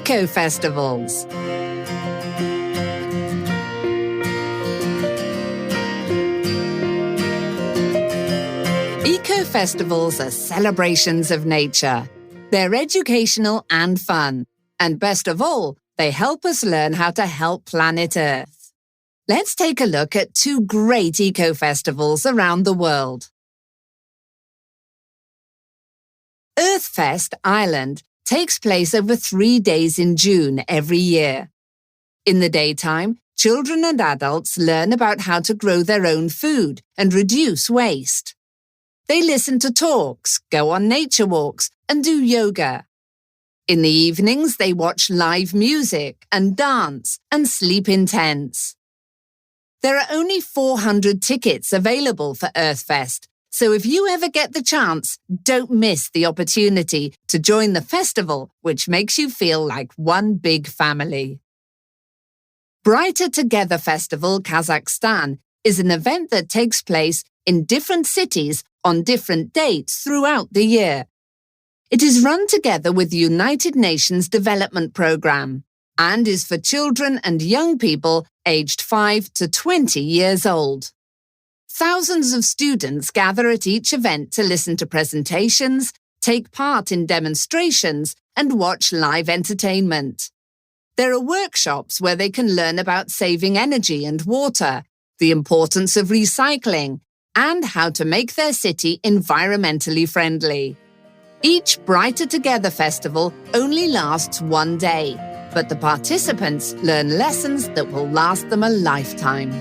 Eco-festivals. Eco-festivals are celebrations of nature. They're educational and fun. And best of all, they help us learn how to help planet Earth. Let's take a look at 2 great eco-festivals around the world. Earthfest Island takes place over 3 days in June every year. In the daytime, children and adults learn about how to grow their own food and reduce waste. They listen to talks, go on nature walks, and do yoga. In the evenings, they watch live music and dance and sleep in tents. There are only 400 tickets available for Earthfest, so if you ever get the chance, don't miss the opportunity to join the festival, which makes you feel like one big family. Brighter Together Festival Kazakhstan is an event that takes place in different cities on different dates throughout the year. It is run together with the United Nations Development Programme and is for children and young people aged 5 to 20 years old. Thousands of students gather at each event to listen to presentations, take part in demonstrations, and watch live entertainment. There are workshops where they can learn about saving energy and water, the importance of recycling, and how to make their city environmentally friendly. Each Brighter Together festival only lasts 1 day, but the participants learn lessons that will last them a lifetime.